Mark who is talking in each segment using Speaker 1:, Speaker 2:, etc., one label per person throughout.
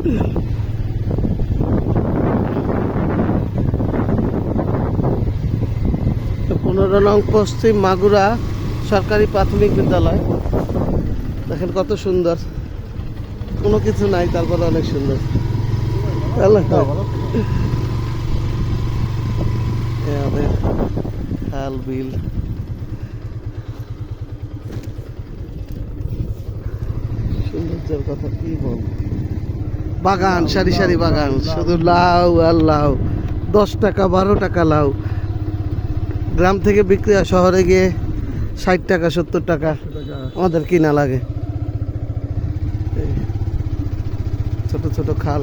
Speaker 1: 15 নং পশ্চিম মাগুরা সরকারি প্রাথমিক বিদ্যালয়। দেখেন কত সুন্দর, কোনো কিছু নাই তারপরে অনেক সুন্দর। খাল বিল, সৌন্দর্যের কথা কি বল। বাগান, সারি সারি বাগান, শুধু লাউ আর লাউ। 10 টাকা 12 টাকা লাউ। গ্রাম থেকে বিক্রি হয়, শহরে গিয়ে 60 টাকা 70 টাকা আমাদের কিনা লাগে। ছোট ছোট খাল,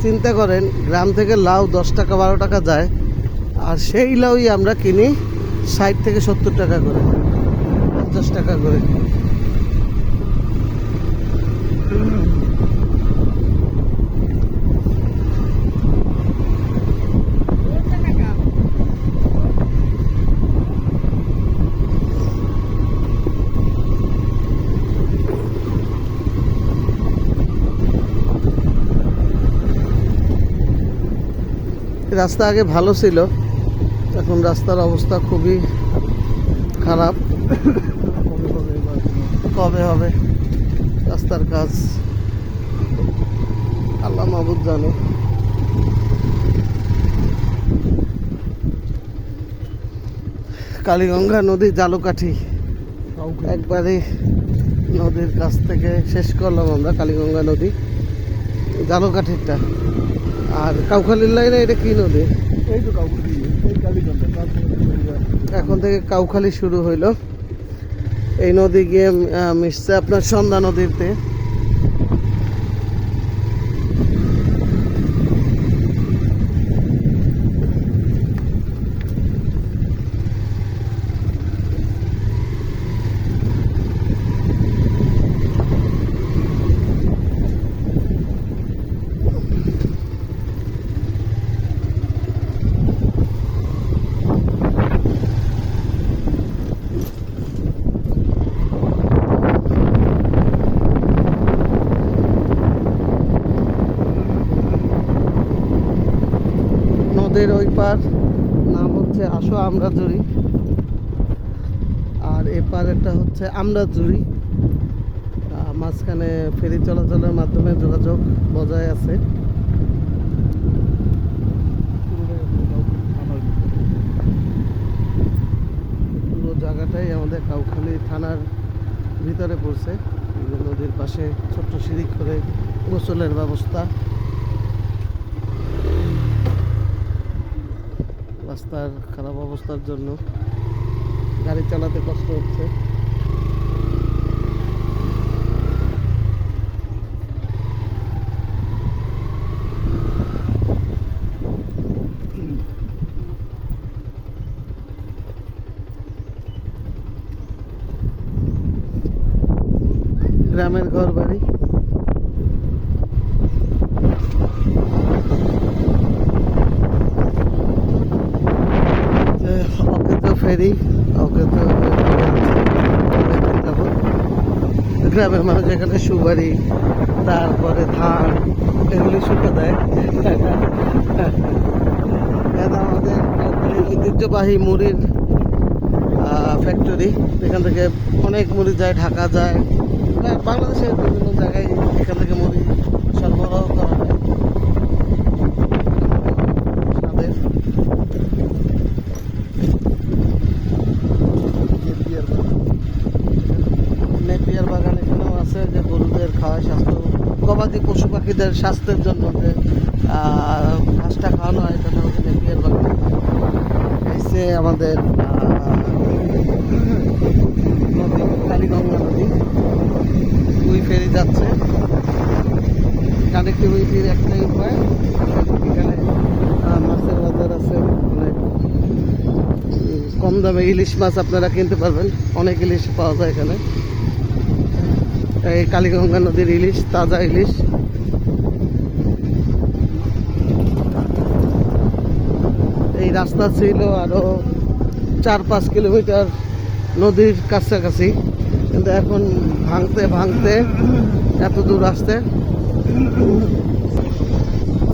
Speaker 1: চিন্তা করেন গ্রাম থেকে লাউ 10 টাকা 12 টাকা যায়, আর সেই লাউই আমরা কিনি 60 থেকে 70 টাকা করে, 50 টাকা করে। রাস্তা আগে ভালো ছিল, এখন রাস্তার অবস্থা খুবই খারাপ। কবে হবে রাস্তার কাজ আল্লাহ মাবুদ জানে। কালীগঙ্গা নদী জালুকাঠি একবারে নদীর কাছ থেকে শেষ করলাম আমরা। কালীগঙ্গা নদী জালুকাঠিটা, আর কাউখালীর লাইনে এটা কি নদী? এখন থেকে কাউখালী শুরু হইল। এই নদী গিয়ে মিশছে আপনার সন্ধ্যা নদীতে। নদীর ওই পার নাম হচ্ছে আশো আমরাজুরি, আর এপারেরটা হচ্ছে আমরাজুরি। মাঝখানে ফেরি চলাচলের মাধ্যমে যোগাযোগ বজায় আছে। পুরো জায়গাটাই আমাদের কাউখালী থানার ভিতরে পড়ছে। নদীর পাশে ছোট্ট সিঁড়ি করে গোসলের ব্যবস্থা। রাস্তার খারাপ অবস্থার জন্য গাড়ি চালাতে কষ্ট হচ্ছে। গ্রামের ঘর বাড়ি, ফেরি ওকে তো গ্রামের মানুষ এখানে সুবারি, তারপরে ধান এগুলি শুকে দেয়। আমাদের ঐতিহ্যবাহী মুড়ির ফ্যাক্টরি, এখান থেকে অনেক মুড়ি যায়, ঢাকা যায়, বাংলাদেশের বিভিন্ন জায়গায় এখান থেকে মুড়ি সরবরাহ করা হয়। নেপিয়ার বাগান এখানেও আছে, যে গরুদের খাওয়ায় স্বাস্থ্য, গবাদি পশু পাখিদের স্বাস্থ্যের জন্য যে ঘাসটা খাওয়ানো হয়, সেটা হচ্ছে নেপিয়ার বাগান। এসে আমাদের নদী কালীগঙ্গা নদী, দুই ফেরি যাচ্ছে। কানেক্টিভিটির একটাই উপায়, এখানে মাছের বাজার আছে, অনেক কম দামে ইলিশ মাছ আপনারা কিনতে পারবেন। অনেক ইলিশ পাওয়া যায় এখানে। এই কালীগঙ্গা নদীর ইলিশ, তাজা ইলিশ। এই রাস্তা ছিল আরো 4-5 কিলোমিটার নদীর কাছাকাছি, কিন্তু এখন ভাঙতে ভাঙতে এত দূর আসতে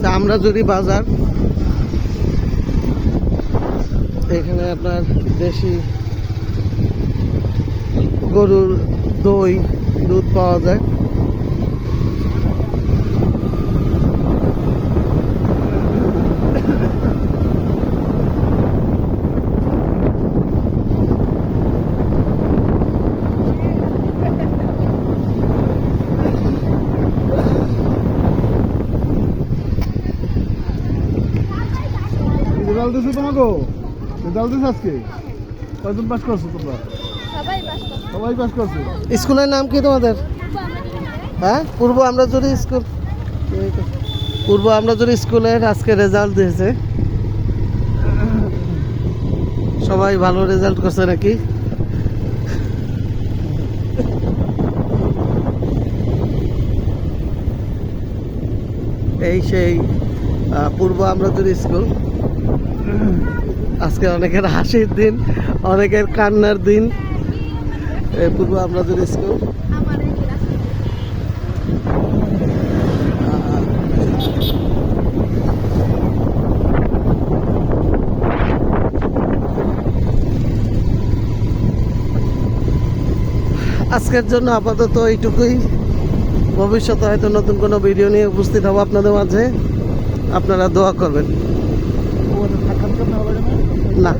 Speaker 1: চামড়াজুরি বাজার, এখানে আপনার দেশি গরুর দই দুধ পাওয়া যায়।
Speaker 2: রেজাল্ট দিছো তোমাকে? রেজাল্ট দিছো আজকে? কয়জন পাস করছো তোমরা? সবাই পাস করছো।
Speaker 1: স্কুলের নাম কি তোমাদের? হ্যাঁ, পূর্ব আমরাজুরি স্কুল। পূর্ব আমরাজুরি স্কুলের আজকে রেজাল্ট দিয়েছে। সবাই ভালো রেজাল্ট করছে নাকি? এই সেই পূর্ব আমরাজুরি স্কুল। আজকে অনেকের হাসির দিন, অনেকের কান্নার দিন। এই পূর্ব আমরাজুরি স্কুল। আজকের জন্য আপাতত এইটুকুই। ভবিষ্যতে হয়তো নতুন কোনো ভিডিও নিয়ে উপস্থিত হব আপনাদের মাঝে। আপনারা দোয়া করবেন।
Speaker 2: সাক্ষাৎকার নেওয়া লাগে না?
Speaker 1: না।